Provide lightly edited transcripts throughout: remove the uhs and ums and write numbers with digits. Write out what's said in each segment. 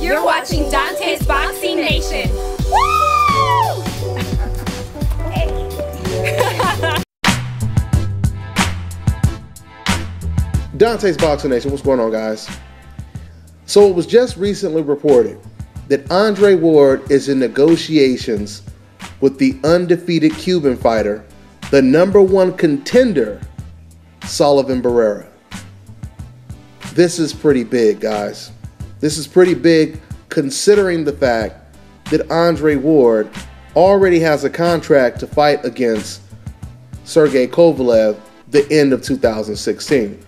You're watching Dante's Boxing Nation. Woo! Dante's Boxing Nation, what's going on, guys? So it was just recently reported that Andre Ward is in negotiations with the undefeated Cuban fighter, the #1 contender, Sullivan Barrera. This is pretty big, guys. This is pretty big considering the fact that Andre Ward already has a contract to fight against Sergey Kovalev the end of 2016,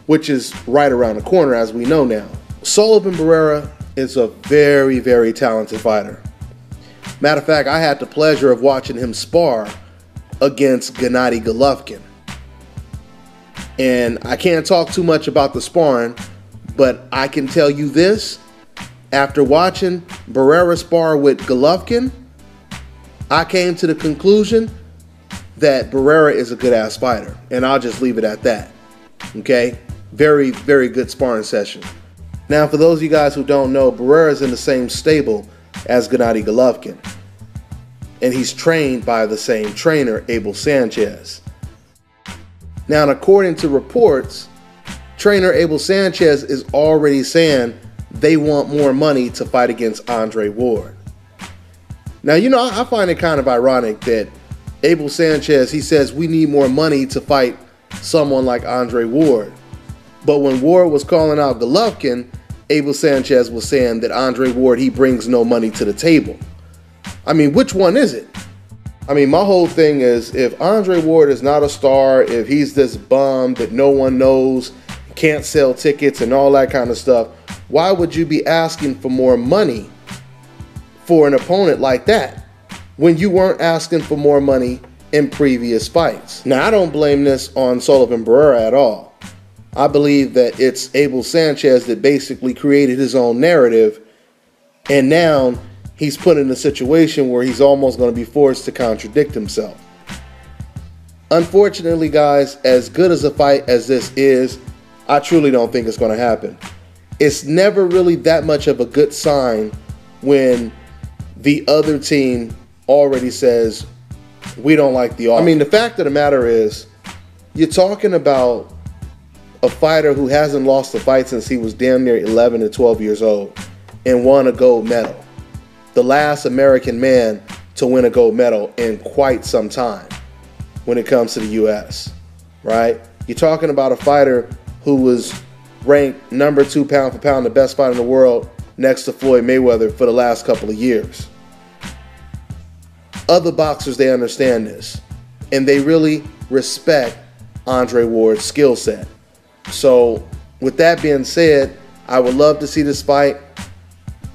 which is right around the corner as we know now. Sullivan Barrera is a very, very talented fighter. Matter of fact, I had the pleasure of watching him spar against Golovkin. And I can't talk too much about the sparring, but I can tell you this. After watching Barrera spar with Golovkin, I came to the conclusion that Barrera is a good-ass fighter. And I'll just leave it at that. Okay? Very, very good sparring session. Now, for those of you guys who don't know, Barrera is in the same stable as Gennady Golovkin. And he's trained by the same trainer, Abel Sanchez. Now, according to reports, trainer Abel Sanchez is already saying they want more money to fight against Andre Ward. Now, you know, I find it kind of ironic that Abel Sanchez, he says we need more money to fight someone like Andre Ward. But when Ward was calling out Golovkin, Abel Sanchez was saying that Andre Ward, he brings no money to the table. I mean, which one is it? I mean, my whole thing is, if Andre Ward is not a star, if he's this bum that no one knows, can't sell tickets and all that kind of stuff, why would you be asking for more money for an opponent like that when you weren't asking for more money in previous fights? Now, I don't blame this on Sullivan Barrera at all. I believe that it's Abel Sanchez that basically created his own narrative, and now he's put in a situation where he's almost going to be forced to contradict himself. Unfortunately, guys, as good as a fight as this is, I truly don't think it's going to happen. It's never really that much of a good sign when the other team already says, we don't like the offer. I mean, the fact of the matter is, you're talking about a fighter who hasn't lost a fight since he was damn near 11 to 12 years old and won a gold medal. The last American man to win a gold medal in quite some time when it comes to the U.S., right? You're talking about a fighter who was ranked #2 pound for pound, the best fighter in the world, next to Floyd Mayweather for the last couple of years. Other boxers, they understand this, and they really respect Andre Ward's skill set. So with that being said, I would love to see this fight.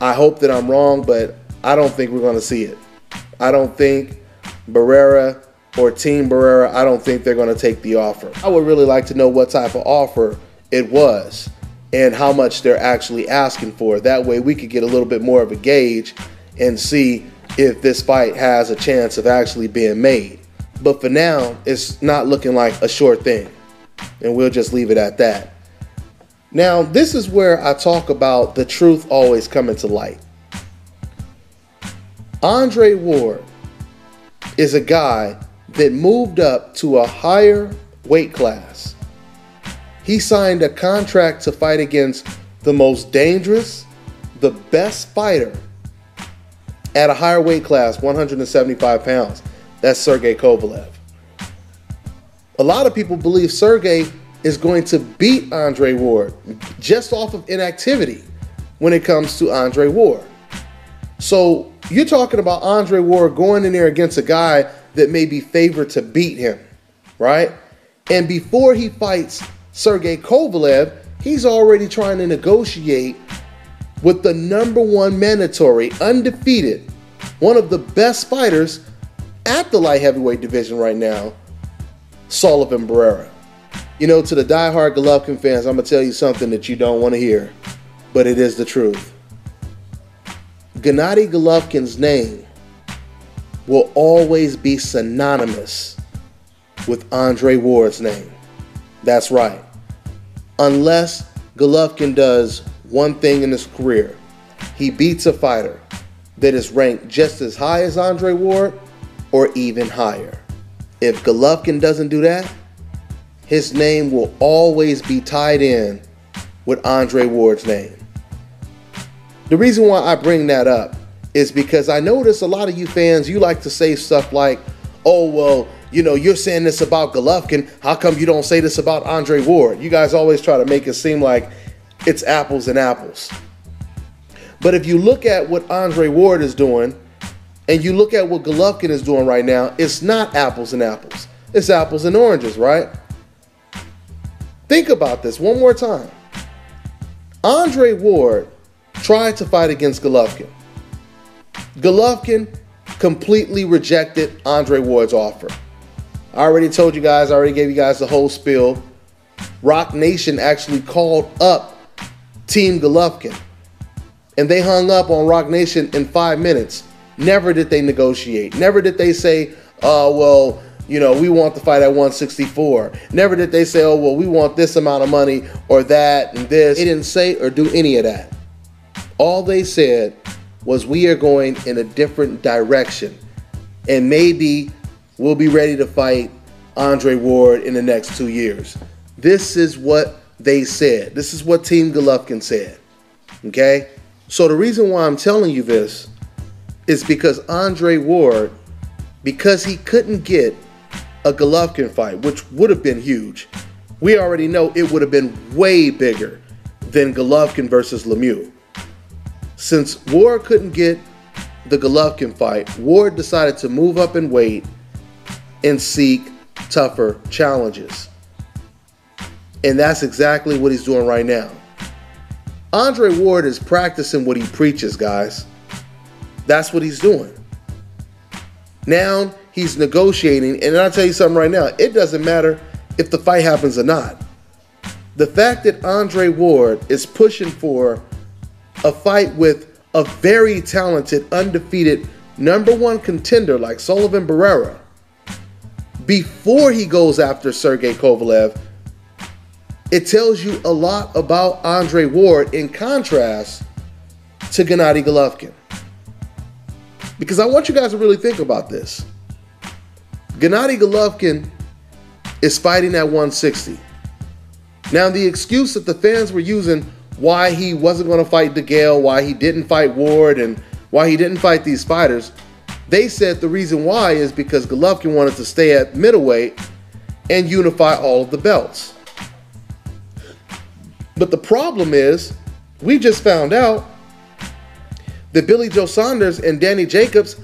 I hope that I'm wrong, but I don't think we're going to see it. I don't think Barrera or Team Barrera, I don't think they're going to take the offer. I would really like to know what type of offer it was and how much they're actually asking for. That way we could get a little bit more of a gauge and see if this fight has a chance of actually being made. But for now, it's not looking like a sure thing. And we'll just leave it at that. Now, this is where I talk about the truth always coming to light. Andre Ward is a guy that moved up to a higher weight class. He signed a contract to fight against the most dangerous, the best fighter at a higher weight class, 175 pounds. That's Sergey Kovalev. A lot of people believe Sergey is going to beat Andre Ward just off of inactivity when it comes to Andre Ward. So you're talking about Andre Ward going in there against a guy that may be favored to beat him, right? And before he fights Sergey Kovalev, he's already trying to negotiate with the #1 mandatory, undefeated, one of the best fighters at the light heavyweight division right now, Sullivan Barrera. You know, to the diehard Golovkin fans, I'm going to tell you something that you don't want to hear, but it is the truth. Gennady Golovkin's name will always be synonymous with Andre Ward's name. That's right. Unless Golovkin does one thing in his career. he beats a fighter that is ranked just as high as Andre Ward or even higher. If Golovkin doesn't do that, his name will always be tied in with Andre Ward's name. The reason why I bring that up is because I notice a lot of you fans, you like to say stuff like, oh, well, you know, you're saying this about Golovkin. How come you don't say this about Andre Ward? You guys always try to make it seem like it's apples and apples. But if you look at what Andre Ward is doing and you look at what Golovkin is doing right now, it's not apples and apples. It's apples and oranges, right? Think about this one more time. Andre Ward tried to fight against Golovkin. Golovkin completely rejected Andre Ward's offer. I already told you guys, I already gave you guys the whole spiel. Rock Nation actually called up Team Golovkin, and they hung up on Rock Nation in 5 minutes. Never did they negotiate. Never did they say, well, you know, we want the fight at 164. Never did they say, oh, well, we want this amount of money or that and this. They didn't say or do any of that. All they said was, we are going in a different direction, and maybe we'll be ready to fight Andre Ward in the next 2 years. This is what they said. This is what Team Golovkin said. Okay? So the reason why I'm telling you this is because Andre Ward, because he couldn't get a Golovkin fight, which would have been huge. We already know it would have been way bigger than Golovkin versus Lemieux. Since Ward couldn't get the Golovkin fight, Ward decided to move up in weight and seek tougher challenges. And that's exactly what he's doing right now. Andre Ward is practicing what he preaches, guys. That's what he's doing. Now he's negotiating, and I'll tell you something right now. It doesn't matter if the fight happens or not. The fact that Andre Ward is pushing for a fight with a very talented, undefeated #1 contender like Sullivan Barrera before he goes after Sergey Kovalev, it tells you a lot about Andre Ward in contrast to Gennady Golovkin. Because I want you guys to really think about this. Gennady Golovkin is fighting at 160. Now, the excuse that the fans were using why he wasn't going to fight DeGale, why he didn't fight Ward, and why he didn't fight these fighters, they said the reason why is because Golovkin wanted to stay at middleweight and unify all of the belts. But the problem is, we just found out that Billy Joe Saunders and Danny Jacobs,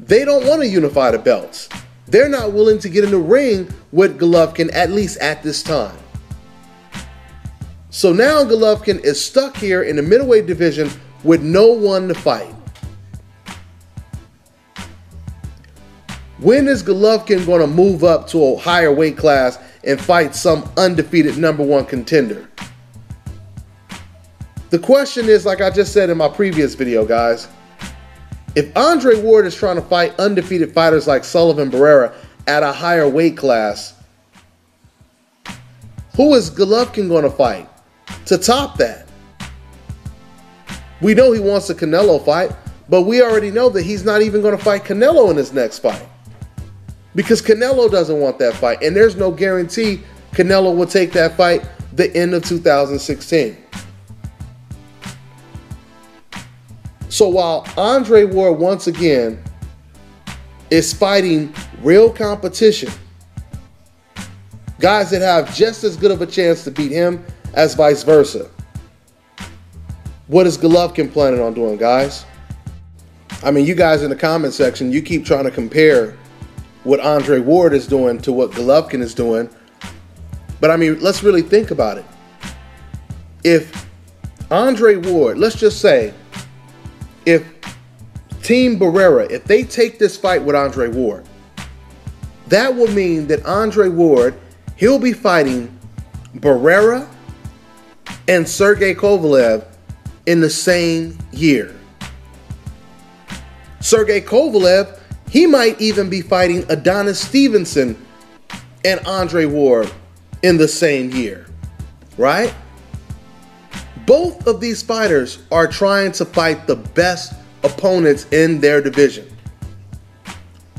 they don't want to unify the belts. They're not willing to get in the ring with Golovkin, at least at this time. So now Golovkin is stuck here in the middleweight division with no one to fight. When is Golovkin going to move up to a higher weight class and fight some undefeated #1 contender? The question is, like I just said in my previous video, guys, if Andre Ward is trying to fight undefeated fighters like Sullivan Barrera at a higher weight class, who is Golovkin going to fight to top that? We know he wants a Canelo fight, but we already know that he's not even going to fight Canelo in his next fight, because Canelo doesn't want that fight, and there's no guarantee Canelo will take that fight the end of 2016. So while Andre Ward once again is fighting real competition, guys that have just as good of a chance to beat him as vice versa, what is Golovkin planning on doing, guys? I mean, you guys in the comment section, you keep trying to compare what Andre Ward is doing to what Golovkin is doing. But I mean, let's really think about it. If Andre Ward, let's just say, if Team Barrera, if they take this fight with Andre Ward, that will mean that Andre Ward, he'll be fighting Barrera and Sergey Kovalev in the same year. Sergey Kovalev, he might even be fighting Adonis Stevenson and Andre Ward in the same year, right? Both of these fighters are trying to fight the best opponents in their division.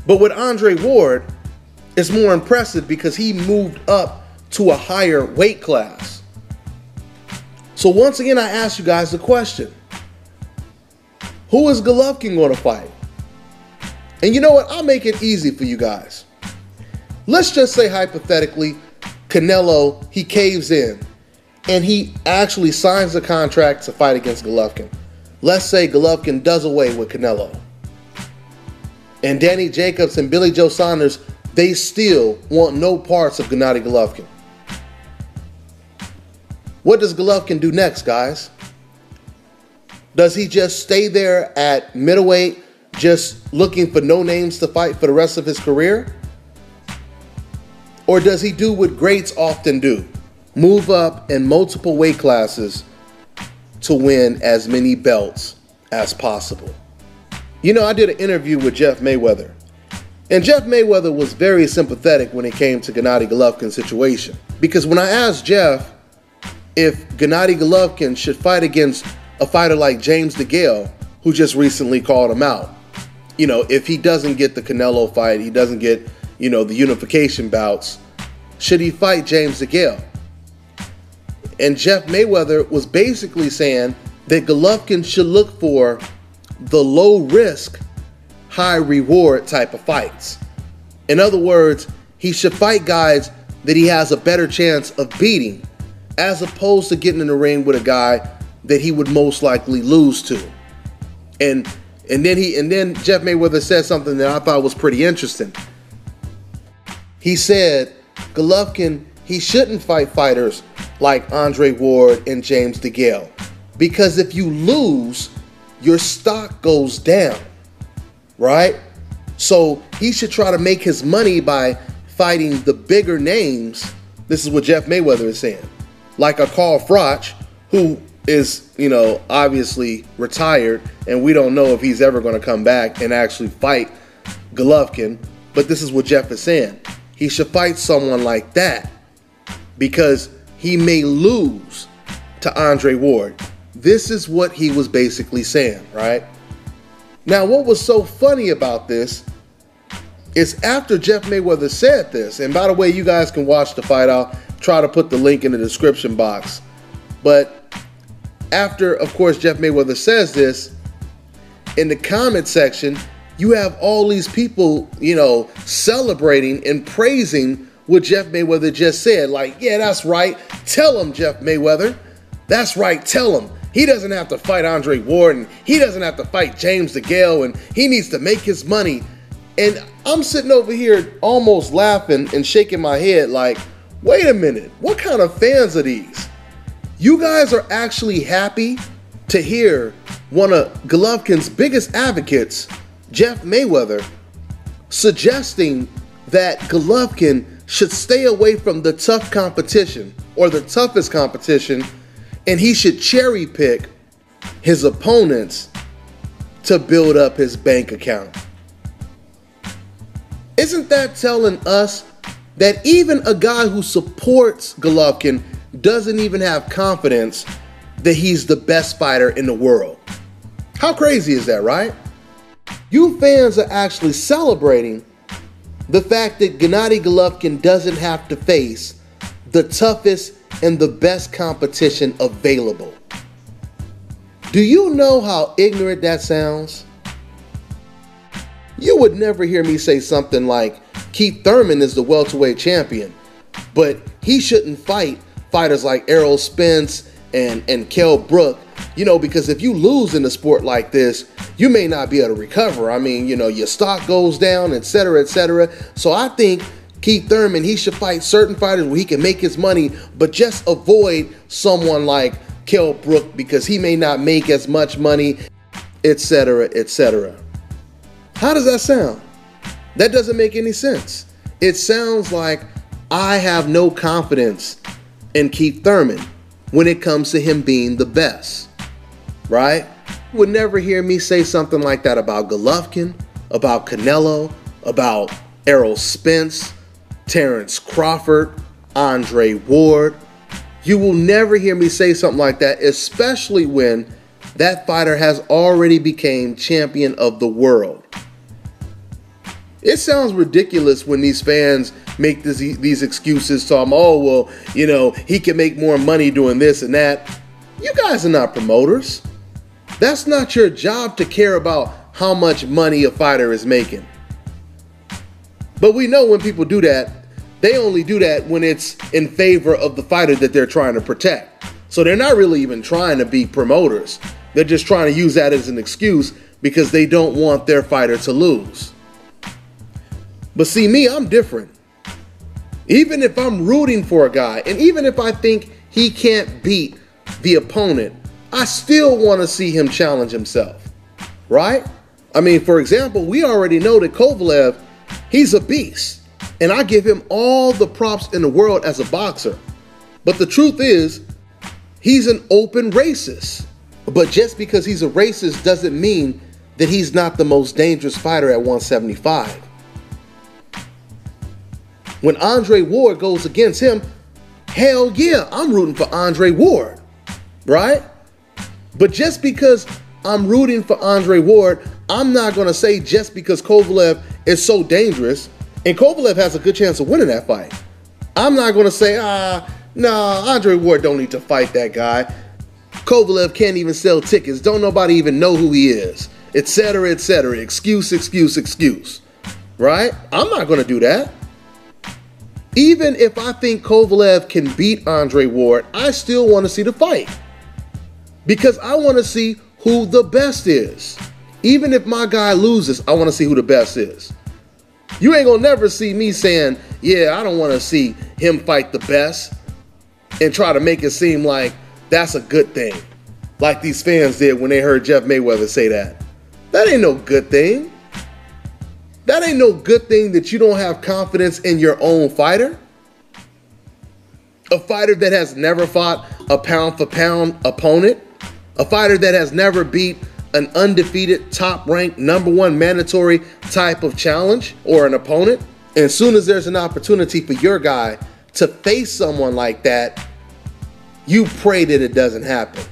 But with Andre Ward, it's more impressive because he moved up to a higher weight class. So once again, I ask you guys the question. Who is Golovkin going to fight? And you know what? I'll make it easy for you guys. Let's just say hypothetically, Canelo, he caves in and he actually signs a contract to fight against Golovkin. Let's say Golovkin does away with Canelo. And Danny Jacobs and Billy Joe Saunders, they still want no parts of Gennady Golovkin. What does Golovkin do next, guys? Does he just stay there at middleweight, just looking for no names to fight for the rest of his career? Or does he do what greats often do? Move up in multiple weight classes to win as many belts as possible. You know, I did an interview with Jeff Mayweather. And Jeff Mayweather was very sympathetic when it came to Gennady Golovkin's situation. Because when I asked Jeff if Gennady Golovkin should fight against a fighter like James DeGale, who just recently called him out, you know, if he doesn't get the Canelo fight, he doesn't get, you know, the unification bouts, should he fight James DeGale? And Jeff Mayweather was basically saying that Golovkin should look for the low risk, high reward type of fights. In other words, he should fight guys that he has a better chance of beating, as opposed to getting in the ring with a guy that he would most likely lose to. And then Jeff Mayweather said something that I thought was pretty interesting. He said Golovkin, he shouldn't fight fighters like Andre Ward and James DeGale, because if you lose, your stock goes down, right? So he should try to make his money by fighting the bigger names. This is what Jeff Mayweather is saying. Like a Carl Froch, who is, you know, obviously retired, and we don't know if he's ever going to come back and actually fight Golovkin. But this is what Jeff is saying. He should fight someone like that because he may lose to Andre Ward. This is what he was basically saying, right? Now, what was so funny about this is after Jeff Mayweather said this, and by the way, you guys can watch the fight. I'll try to put the link in the description box. But after, of course, Jeff Mayweather says this, in the comment section, you have all these people, you know, celebrating and praising what Jeff Mayweather just said. Like, yeah, that's right. Tell him, Jeff Mayweather. That's right. Tell him. He doesn't have to fight Andre Ward, and he doesn't have to fight James DeGale, and he needs to make his money. And I'm sitting over here almost laughing and shaking my head like, wait a minute, what kind of fans are these? You guys are actually happy to hear one of Golovkin's biggest advocates, Jeff Mayweather, suggesting that Golovkin should stay away from the tough competition, or the toughest competition, and he should cherry pick his opponents to build up his bank account. Isn't that telling us that even a guy who supports Golovkin doesn't even have confidence that he's the best fighter in the world? How crazy is that, right? You fans are actually celebrating the fact that Gennady Golovkin doesn't have to face the toughest and the best competition available. Do you know how ignorant that sounds? You would never hear me say something like Keith Thurman is the welterweight champion, but he shouldn't fight fighters like Errol Spence and Kell Brook, you know, because if you lose in a sport like this, you may not be able to recover. I mean, you know, your stock goes down, etc., etc. So I think Keith Thurman, he should fight certain fighters where he can make his money, but just avoid someone like Kell Brook because he may not make as much money, etc., etc. How does that sound? That doesn't make any sense. It sounds like I have no confidence in Keith Thurman when it comes to him being the best, right? You would never hear me say something like that about Golovkin, about Canelo, about Errol Spence, Terrence Crawford, Andre Ward. You will never hear me say something like that, especially when that fighter has already become champion of the world. It sounds ridiculous when these fans make these excuses to him. Oh, well, you know, he can make more money doing this and that. You guys are not promoters. That's not your job to care about how much money a fighter is making. But we know when people do that, they only do that when it's in favor of the fighter that they're trying to protect. So they're not really even trying to be promoters. They're just trying to use that as an excuse because they don't want their fighter to lose. But see, me, I'm different. Even if I'm rooting for a guy, and even if I think he can't beat the opponent, I still want to see him challenge himself, right? I mean, for example, we already know that Kovalev, he's a beast, and I give him all the props in the world as a boxer. But the truth is, he's an open racist. But just because he's a racist doesn't mean that he's not the most dangerous fighter at 175. When Andre Ward goes against him, hell yeah, I'm rooting for Andre Ward, right? But just because I'm rooting for Andre Ward, I'm not going to say just because Kovalev is so dangerous, and Kovalev has a good chance of winning that fight, I'm not going to say, nah, Andre Ward don't need to fight that guy. Kovalev can't even sell tickets. Don't nobody even know who he is, etc., etc. Excuse, excuse, excuse, right? I'm not going to do that. Even if I think Kovalev can beat Andre Ward, I still want to see the fight. Because I want to see who the best is. Even if my guy loses, I want to see who the best is. You ain't gonna never see me saying, yeah, I don't want to see him fight the best, and try to make it seem like that's a good thing. Like these fans did when they heard Jeff Mayweather say that. That ain't no good thing. That ain't no good thing that you don't have confidence in your own fighter. A fighter that has never fought a pound-for-pound opponent. A fighter that has never beat an undefeated, top-ranked, #1 mandatory type of challenge or an opponent. And as soon as there's an opportunity for your guy to face someone like that, you pray that it doesn't happen.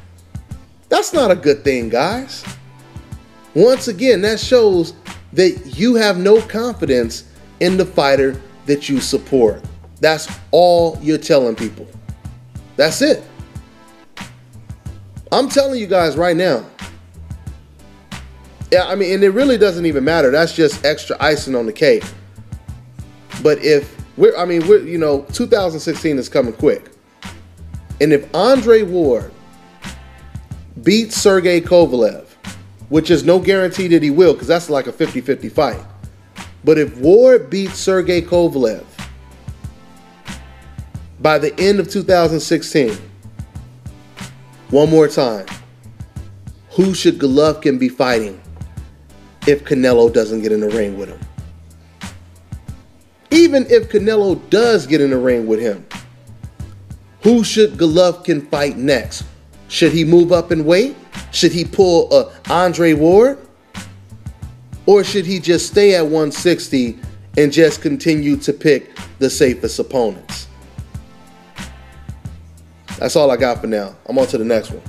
That's not a good thing, guys. Once again, that shows that you have no confidence in the fighter that you support. That's all you're telling people. That's it. I'm telling you guys right now. Yeah, I mean, and it really doesn't even matter. That's just extra icing on the cake. But if we're 2016 is coming quick. And if Andre Ward beats Sergey Kovalev, which is no guarantee that he will, because that's like a 50-50 fight. But if Ward beats Sergey Kovalev by the end of 2016, one more time, who should Golovkin be fighting if Canelo doesn't get in the ring with him? Even if Canelo does get in the ring with him, who should Golovkin fight next? Should he move up in weight? Should he pull a Andre Ward? Or should he just stay at 160 and just continue to pick the safest opponents? That's all I got for now. I'm on to the next one.